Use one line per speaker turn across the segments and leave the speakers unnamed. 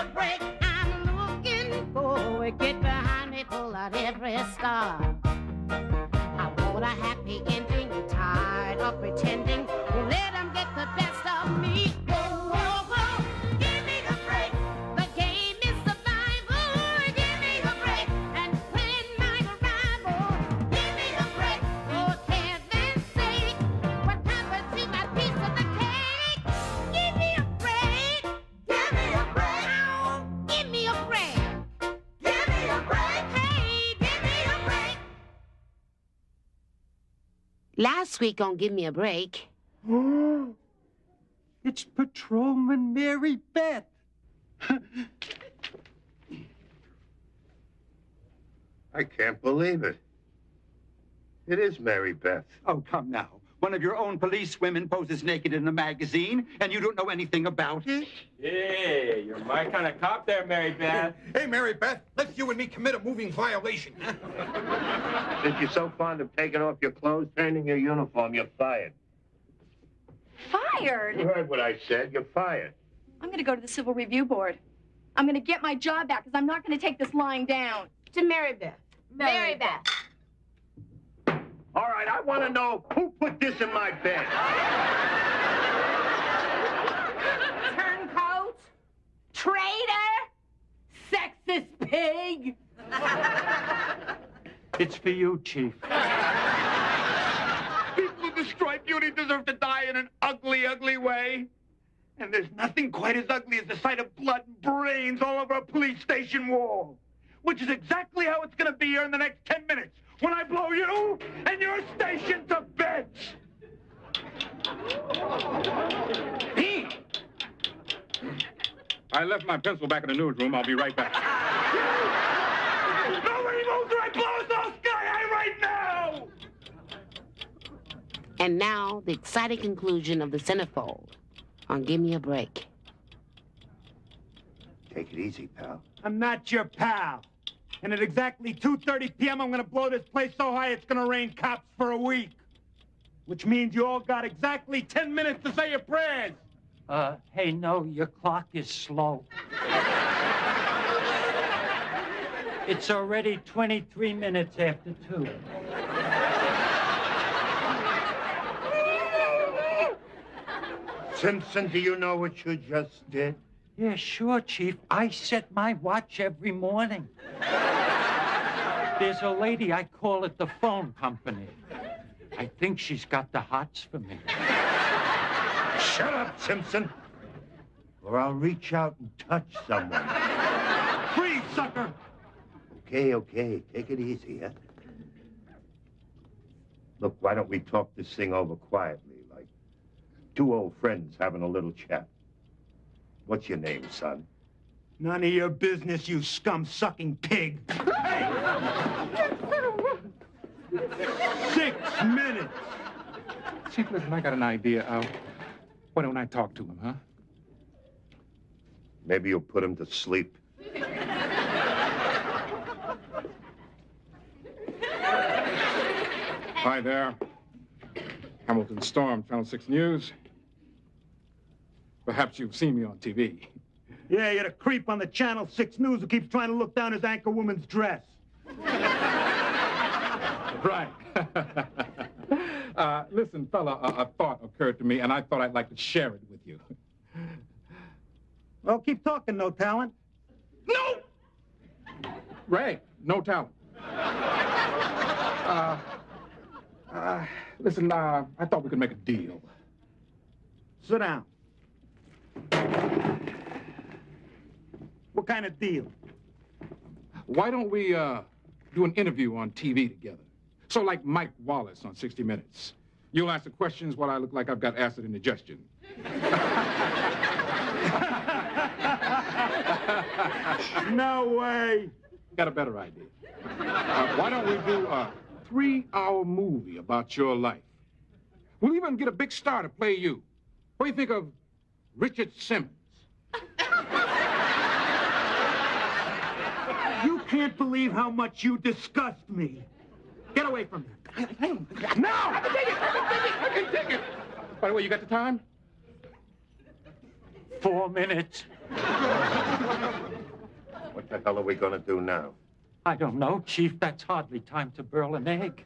a break. I'm looking for it. Get behind me, pull out every star. I want a happy ending. You're tired of pretending. Let them get the best of me. Whoa, whoa, whoa. Give me a break. The game is survival. Give me a break. And plan my arrival. Give me a break. For heaven's sake. What happened to my piece of the cake? Give me a break. Give me a break. Oh, give me a break. Give me a break. Hey, give me a break. Last week on Give Me a Break.
Oh, it's Patrolman Mary Beth.
I can't believe it. It is Mary Beth.
Oh, come now. One of your own police women poses naked in a magazine, and you don't know anything about it?
Hey, you're my kind of cop there, Mary Beth.
Hey, Mary Beth, let's you and me commit a moving violation.
Since you're so fond of taking off your clothes, turning your uniform, you're fired.
Fired?
You heard what I said. You're fired.
I'm going to go to the Civil Review Board. I'm going to get my job back because I'm not going to take this lying down.
To Mary Beth.
Mary Beth.
All right, I want to know who put this in my bed.
Turncoat. Traitor. Sexist pig.
It's for you, Chief.
People who destroy beauty deserve to die in an ugly, ugly way. And there's nothing quite as ugly as the sight of blood and brains all over a police station wall. Which is exactly how it's going to be here in the next 10 minutes when I blow you and your station to bits.
I left my pencil back in the newsroom. I'll be right back.
Nobody moves or I blow us all sky high right now!
And now, the exciting conclusion of the centerfold on Give Me a Break.
Take it easy, pal.
I'm not your pal. And at exactly 2:30 p.m., I'm going to blow this place so high it's going to rain cops for a week. Which means you all got exactly 10 minutes to say your prayers.
Hey, no, your clock is slow. It's already 23 minutes after 2.
Simpson, do you know what you just did?
Yeah, sure, Chief. I set my watch every morning. There's a lady, I call it the phone company. I think she's got the hots for me.
Shut up, Simpson, or I'll reach out and touch someone.
Freeze, sucker!
Okay, take it easy, huh? Look, why don't we talk this thing over quietly, like two old friends having a little chat? What's your name, son?
None of your business, you scum-sucking pig. Hey! 6 minutes.
Chief, listen, I got an idea. Why don't I talk to him, huh?
Maybe you'll put him to sleep.
Hi there. Hamilton Storm, Channel 6 News. Perhaps you've seen me on TV.
Yeah, you're the creep on the Channel 6 News who keeps trying to look down his anchor woman's dress.
Right. Listen, fella, a thought occurred to me, and I thought I'd like to share it with you.
Well, keep talking, no talent.
No! Ray, no talent. Listen, I thought we could make a deal.
Sit down. What kind of deal?
Why don't we do an interview on TV together? So like Mike Wallace on 60 Minutes. You'll answer questions while I look like I've got acid indigestion.
No way.
Got a better idea. Why don't we do a 3-hour movie about your life? We'll even get a big star to play you. What do you think of Richard Simmons?
You can't believe how much you disgust me. Get away from me.
No! I can take it! By the way, you got the time?
4 minutes.
What the hell are we gonna do now?
I don't know, Chief. That's hardly time to boil an egg.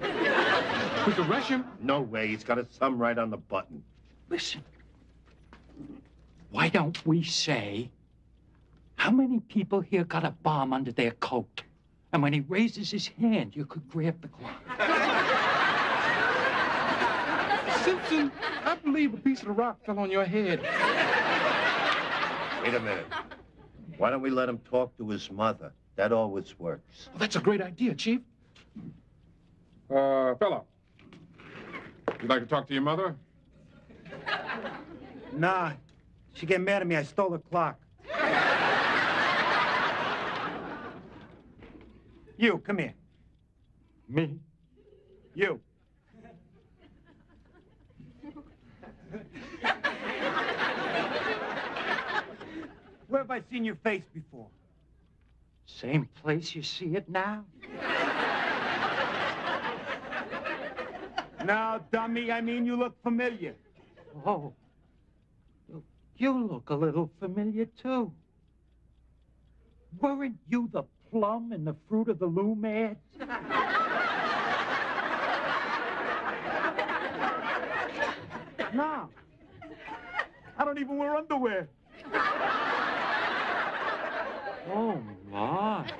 We could rush him.
No way. He's got his thumb right on the button.
Listen. Why don't we say, how many people here got a bomb under their coat? And when he raises his hand, you could grab the clock.
Simpson, I believe a piece of the rock fell on your head.
Wait a minute. Why don't we let him talk to his mother? That always works.
Well, that's a great idea, Chief. Fella, you'd like to talk to your mother?
Nah. She get mad at me. I stole her clock. You, come here.
Me?
You. Where have I seen your face before?
Same place you see it now?
No, dummy. I mean, you look familiar.
Oh. You look a little familiar, too. Weren't you the plum in the Fruit of the Loom ad?
No. I don't even wear underwear.
Oh, my.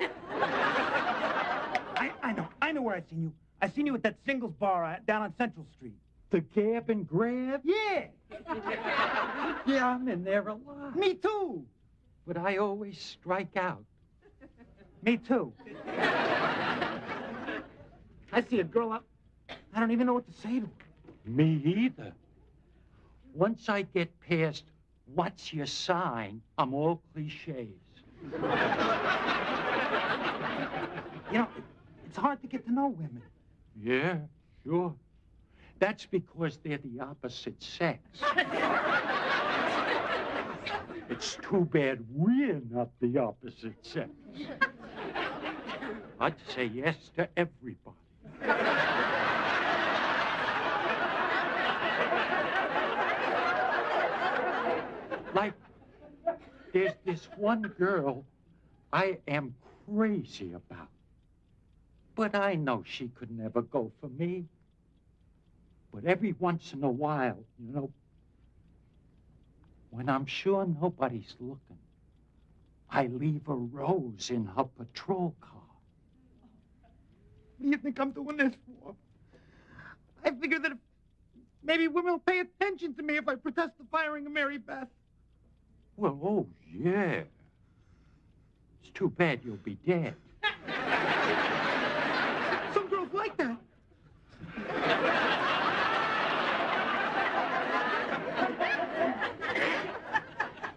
I know where I seen you. I seen you at that singles bar down on Central Street.
The Gab and Grab?
Yeah.
Yeah, I'm in there a lot.
Me too.
But I always strike out.
Me too. I see a girl up. I don't even know what to say to her.
Me either. Once I get past, what's your sign, I'm all cliches.
You know, it's hard to get to know women.
Yeah, sure. That's because they're the opposite sex. It's too bad we're not the opposite sex. I'd say yes to everybody. Like, there's this one girl I am crazy about. But I know she could never go for me. But every once in a while, you know, when I'm sure nobody's looking, I leave a rose in her patrol car.
What do you think I'm doing this for? I figure that if maybe women will pay attention to me if I protest the firing of Mary Beth.
Well, oh, yeah. It's too bad you'll be dead.
Some girls like that.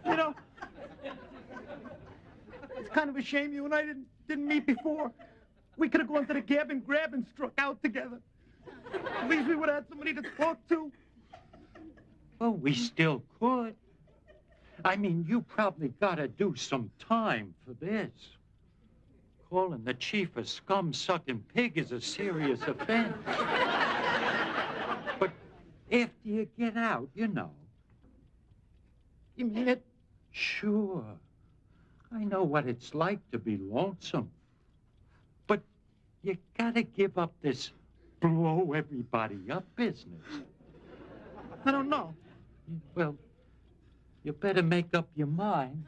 You know, it's kind of a shame you and I didn't meet before. We could have gone to the Gab and Grab and struck out together. At least we would have had somebody to talk to.
Well, we still could. I mean, you probably gotta do some time for this. Calling the chief a scum-sucking pig is a serious offense. But after you get out, you know.
You mean it?
Sure. I know what it's like to be lonesome. But you gotta give up this blow everybody up business.
I don't know.
Well, you better make up your mind.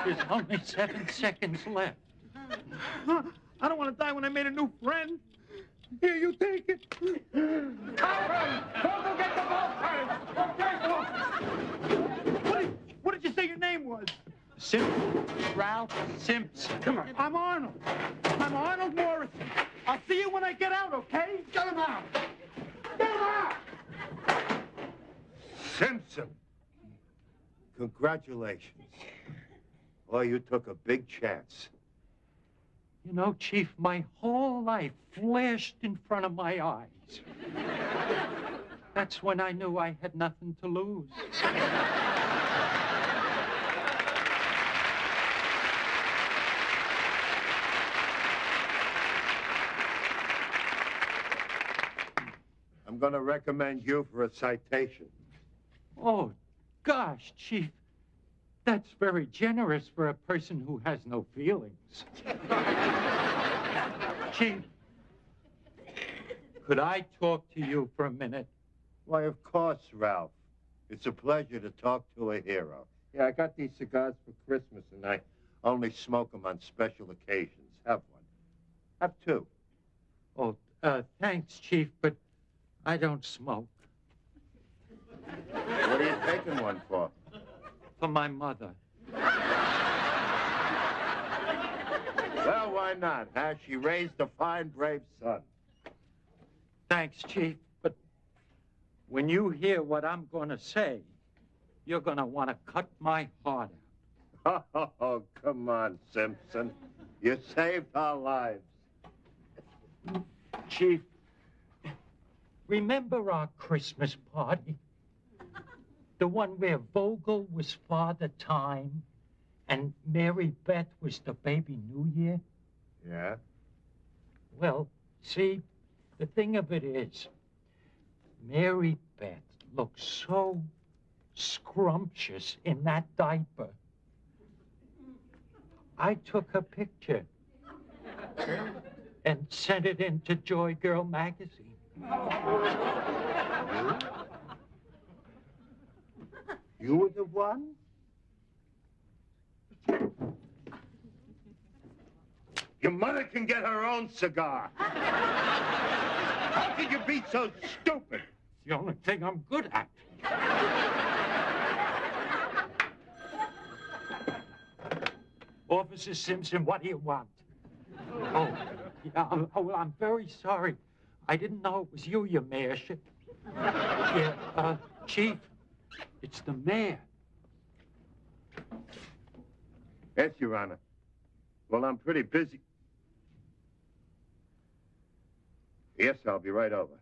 There's only 7 seconds left.
I don't want to die when I made a new friend. Here, you take it.
Coward! Don't go get the ball
What did you say your name was?
Ralph Simpson.
Come on. I'm Arnold. I'm Arnold Morrison. I'll see you when I get out, okay? Get him out. Get him out!
Simpson! Congratulations. Oh, you took a big chance.
You know, Chief, my whole life flashed in front of my eyes. That's when I knew I had nothing to lose.
I'm going to recommend you for a citation.
Oh, gosh, Chief, That's very generous for a person who has no feelings. Chief, could I talk to you for a minute?
Why, of course, Ralph. It's a pleasure to talk to a hero. Yeah, I got these cigars for Christmas, and I only smoke them on special occasions. Have one. Have two.
Oh, thanks, Chief, but I don't smoke.
What are you taking one for?
For my mother.
Well, why not, huh? She raised a fine, brave son.
Thanks, Chief, but when you hear what I'm going to say, you're going to want to cut my heart out.
Oh, come on, Simpson. You saved our lives.
Chief, remember our Christmas party? The one where Vogel was Father Time and Mary Beth was the baby New Year?
Yeah?
Well, see, the thing of it is, Mary Beth looked so scrumptious in that diaper. I took a picture and sent it into Joy Girl magazine.
You were the one? Your mother can get her own cigar. How could you be so stupid?
It's the only thing I'm good at. Officer Simpson, what do you want? Oh, yeah, I'm very sorry. I didn't know it was you, your mayorship. Yeah, Chief, it's the mayor.
Yes, Your Honor. Well, I'm pretty busy. Yes, I'll be right over.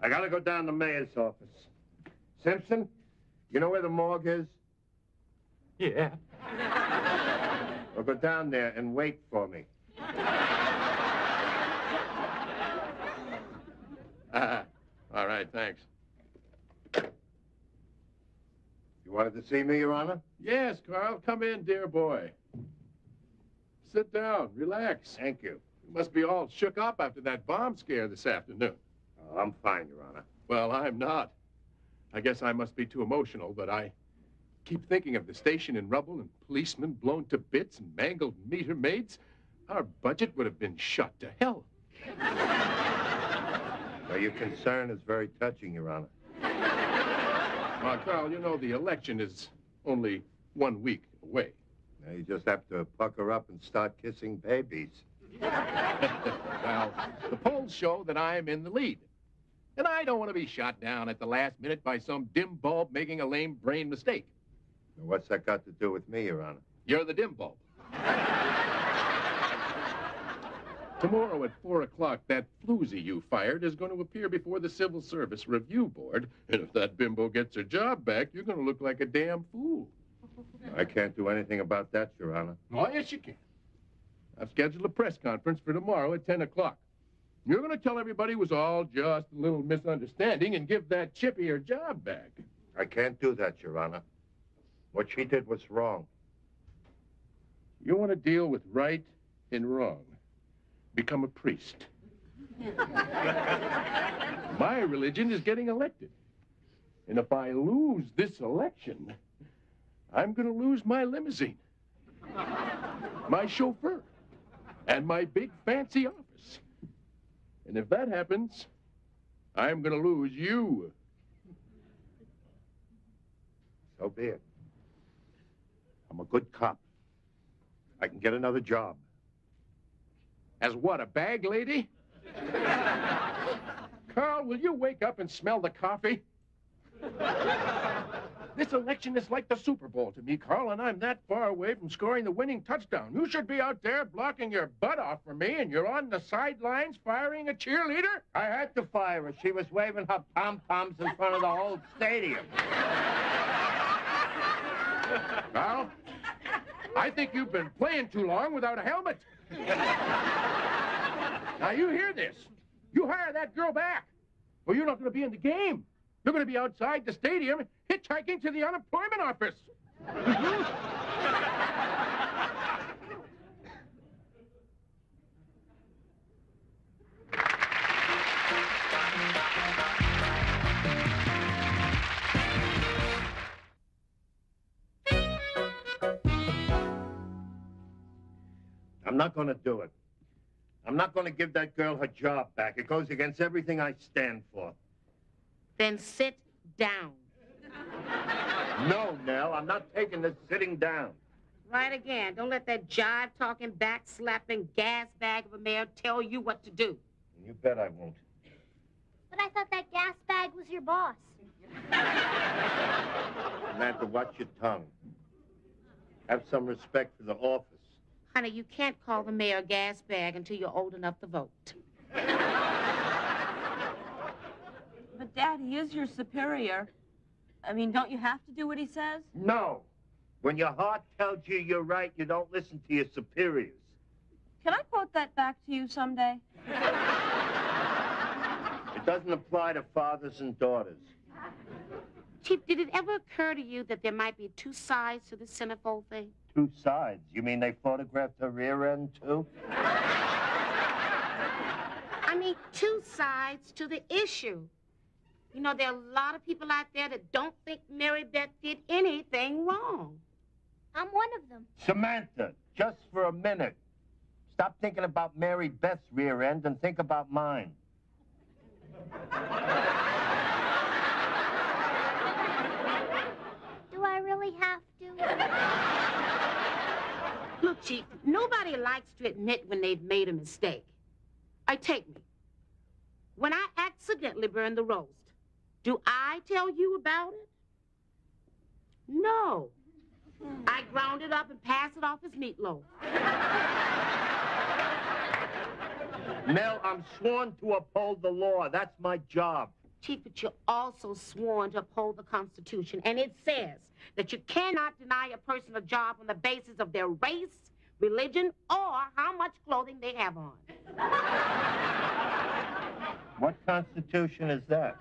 I gotta go down to the mayor's office. Simpson, you know where the morgue is?
Yeah.
Well, go down there and wait for me.
All right, thanks.
You wanted to see me, Your Honor?
Yes, Carl, come in, dear boy. Sit down, relax.
Thank you.
You must be all shook up after that bomb scare this afternoon.
Oh, I'm fine, Your Honor.
Well, I'm not. I guess I must be too emotional, but I keep thinking of the station in rubble and policemen blown to bits and mangled meter maids. Our budget would have been shot to hell.
Now, your concern is very touching, Your Honor.
Now, Carl, you know the election is only 1 week away.
Now, you just have to pucker up and start kissing babies.
Well, the polls show that I'm in the lead. And I don't want to be shot down at the last minute by some dim bulb making a lame brain mistake.
Now, what's that got to do with me, Your Honor?
You're the dim bulb. Tomorrow at 4 o'clock, that floozy you fired is going to appear before the Civil Service Review Board. And if that bimbo gets her job back, you're going to look like a damn fool.
I can't do anything about that, Your Honor.
Oh, yes, you can. I've scheduled a press conference for tomorrow at 10 o'clock. You're going to tell everybody it was all just a little misunderstanding and give that chippy her job back.
I can't do that, Your Honor. What she did was wrong.
You want to deal with right and wrong. Become a priest. My religion is getting elected. And if I lose this election, I'm going to lose my limousine, my chauffeur, and my big fancy office. And if that happens, I'm going to lose you.
So be it. I'm a good cop. I can get another job.
As what, a bag lady? Carl, will you wake up and smell the coffee? This election is like the Super Bowl to me, Carl, and I'm that far away from scoring the winning touchdown. You should be out there blocking your butt off for me, and you're on the sidelines firing a cheerleader?
I had to fire her. She was waving her pom-poms in front of the whole stadium.
Carl, I think you've been playing too long without a helmet. Now, you hear this. You hire that girl back. Well, you're not going to be in the game. You're going to be outside the stadium hitchhiking to the unemployment office.
I'm not going to do it. I'm not going to give that girl her job back. It goes against everything I stand for.
Then sit down.
No, Nell, I'm not taking this sitting down.
Right again. Don't let that jive-talking, back-slapping gas bag of a mayor tell you what to do.
You bet I won't.
But I thought that gas bag was your boss.
Samantha, watch your tongue. Have some respect for the office.
Honey, you can't call the mayor a gas bag until you're old enough to vote.
But, Dad, he is your superior. I mean, don't you have to do what he says?
No. When your heart tells you you're right, you don't listen to your superiors.
Can I quote that back to you someday?
It doesn't apply to fathers and daughters.
Chief, did it ever occur to you that there might be two sides to the centerfold thing?
Two sides? You mean they photographed her rear end, too?
I mean, two sides to the issue. You know, there are a lot of people out there that don't think Mary Beth did anything wrong.
I'm one of them.
Samantha, just for a minute. Stop thinking about Mary Beth's rear end and think about mine.
Do I really have to?
Look, Chief, nobody likes to admit when they've made a mistake. Take me. When I accidentally burned the roast, do I tell you about it? No. I ground it up and passed it off as meatloaf.
Mel, I'm sworn to uphold the law. That's my job.
Chief, but you're also sworn to uphold the Constitution, and it says that you cannot deny a person a job on the basis of their race, religion, or how much clothing they have on.
What Constitution is that?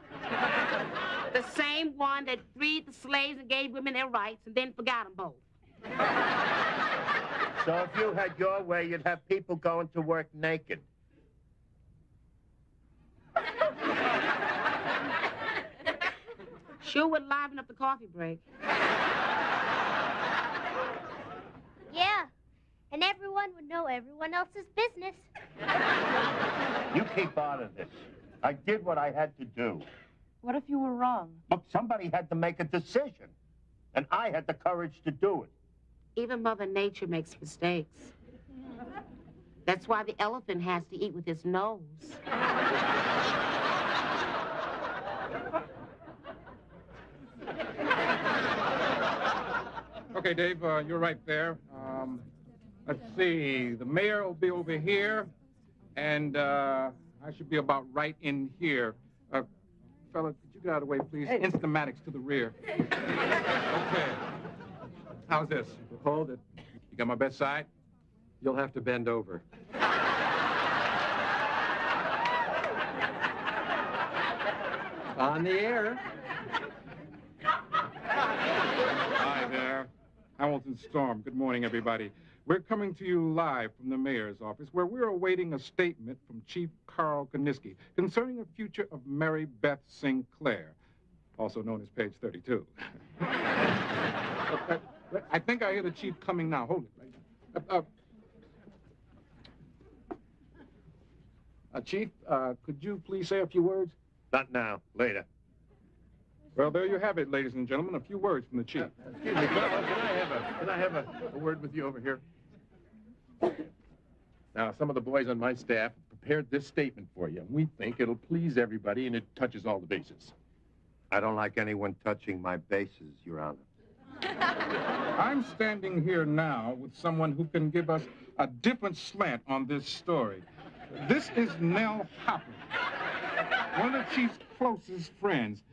The same one that freed the slaves and gave women their rights and then forgot them both.
So if you had your way, you'd have people going to work naked.
Sure would liven up the coffee break.
Yeah, and everyone would know everyone else's business.
You keep out of this. I did what I had to do.
What if you were wrong?
Look, somebody had to make a decision, and I had the courage to do it.
Even Mother Nature makes mistakes. That's why the elephant has to eat with his nose.
Okay, Dave, you're right there. Let's see. The mayor will be over here, and I should be about right in here. Fella, could you get out of the way, please? Hey. Instamatics to the rear. Okay. How's this? Hold it. You got my best side?
You'll have to bend over. On the air.
Hi there. Hamilton Storm. Good morning, everybody. We're coming to you live from the mayor's office, where we're awaiting a statement from Chief Carl Koniski concerning the future of Mary Beth Sinclair, also known as Page 32. I think I hear the chief coming now. Hold it. Chief, could you please say a few words?
Not now. Later.
Well, there you have it, ladies and gentlemen. A few words from the chief.
Excuse me, can I have a word with you over here? Now, some of the boys on my staff prepared this statement for you, and we think it'll please everybody, and it touches all the bases.
I don't like anyone touching my bases, Your Honor.
I'm standing here now with someone who can give us a different slant on this story. This is Nell Hopper, one of the chief's closest friends.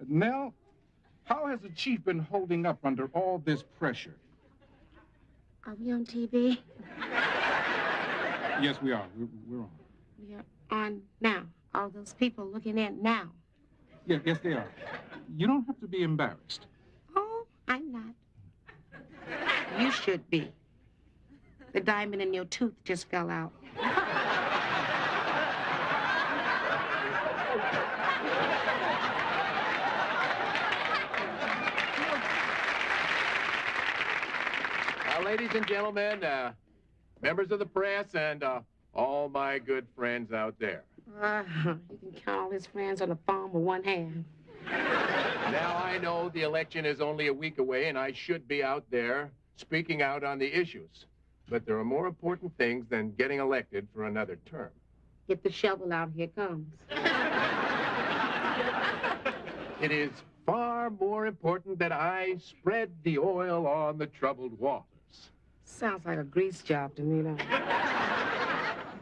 Nell, how has the chief been holding up under all this pressure?
Are we on TV?
Yes, we are. We're on.
We are on now. All those people looking in now.
Yes, they are. You don't have to be embarrassed.
Oh, I'm not. You should be. The diamond in your tooth just fell out.
Ladies and gentlemen, members of the press, and all my good friends out there.
You can count all his friends on the palm of one hand.
Now, I know the election is only a week away, and I should be out there speaking out on the issues. But there are more important things than getting elected for another term.
Get the shovel out, here it comes.
It is far more important that I spread the oil on the troubled waters.
Sounds like a grease job to me, though.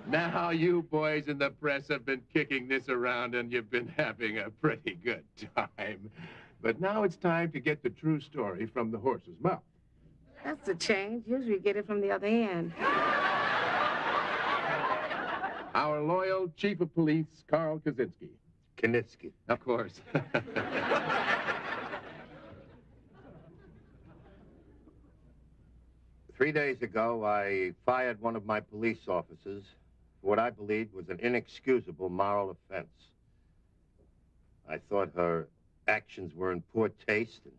Now, you boys in the press have been kicking this around, and you've been having a pretty good time. But now it's time to get the true story from the horse's mouth.
That's a change. Usually get it from the other end.
Our loyal chief of police, Carl Kaczynski.
Knitsky.
Of course.
3 days ago, I fired one of my police officers for what I believed was an inexcusable moral offense. I thought her actions were in poor taste and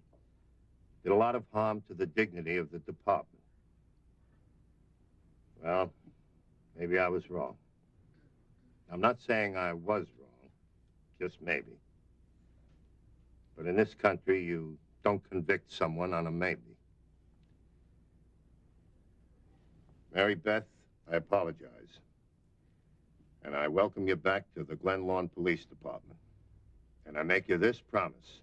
did a lot of harm to the dignity of the department. Well, maybe I was wrong. I'm not saying I was wrong, just maybe. But in this country, you don't convict someone on a maybe. Mary Beth, I apologize. And I welcome you back to the Glen Lawn Police Department. And I make you this promise.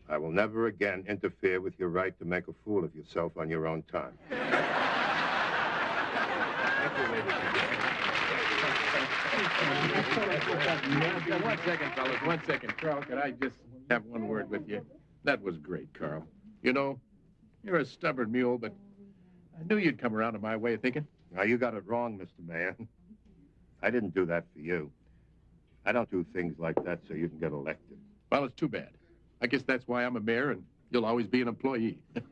I will never again interfere with your right to make a fool of yourself on your own time.
Thank you, ladies and gentlemen. One second, fellas, 1 second. Carl, could I just have one word with you? That was great, Carl. You know, you're a stubborn mule, but I knew you'd come around to my way of thinking.
Now, you got it wrong, Mr. Mayor. I didn't do that for you. I don't do things like that so you can get elected.
Well, it's too bad. I guess that's why I'm a mayor, and you'll always be an employee.
But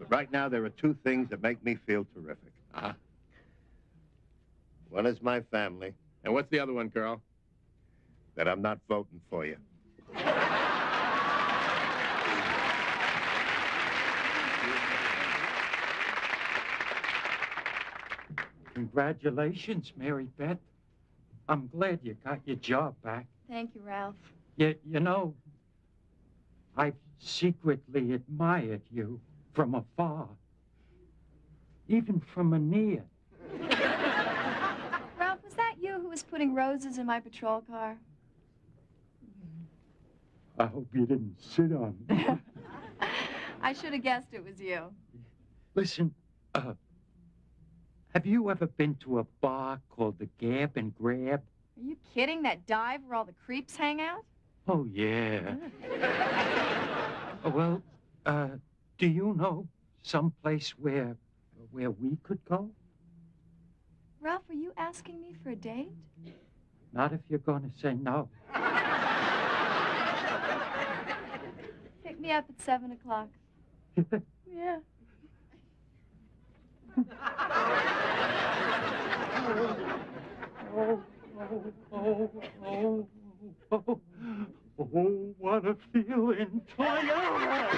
right now, there are two things that make me feel terrific.
Uh-huh.
One is my family.
And what's the other one, Carl?
That I'm not voting for you.
Congratulations, Mary Beth. I'm glad you got your job back.
Thank you, Ralph.
You know, I've secretly admired you from afar, even from near.
Ralph, was that you who was putting roses in my patrol car?
I hope you didn't sit on me.
I should have guessed it was you.
Listen, have you ever been to a bar called the Gab and Grab?
Are you kidding? That dive where all the creeps hang out?
Oh, yeah. Well, do you know someplace where we could go?
Ralph, are you asking me for a date?
Not if you're going to say no.
Pick me up at 7 o'clock. Yeah.
Oh, what a feeling, Toyota!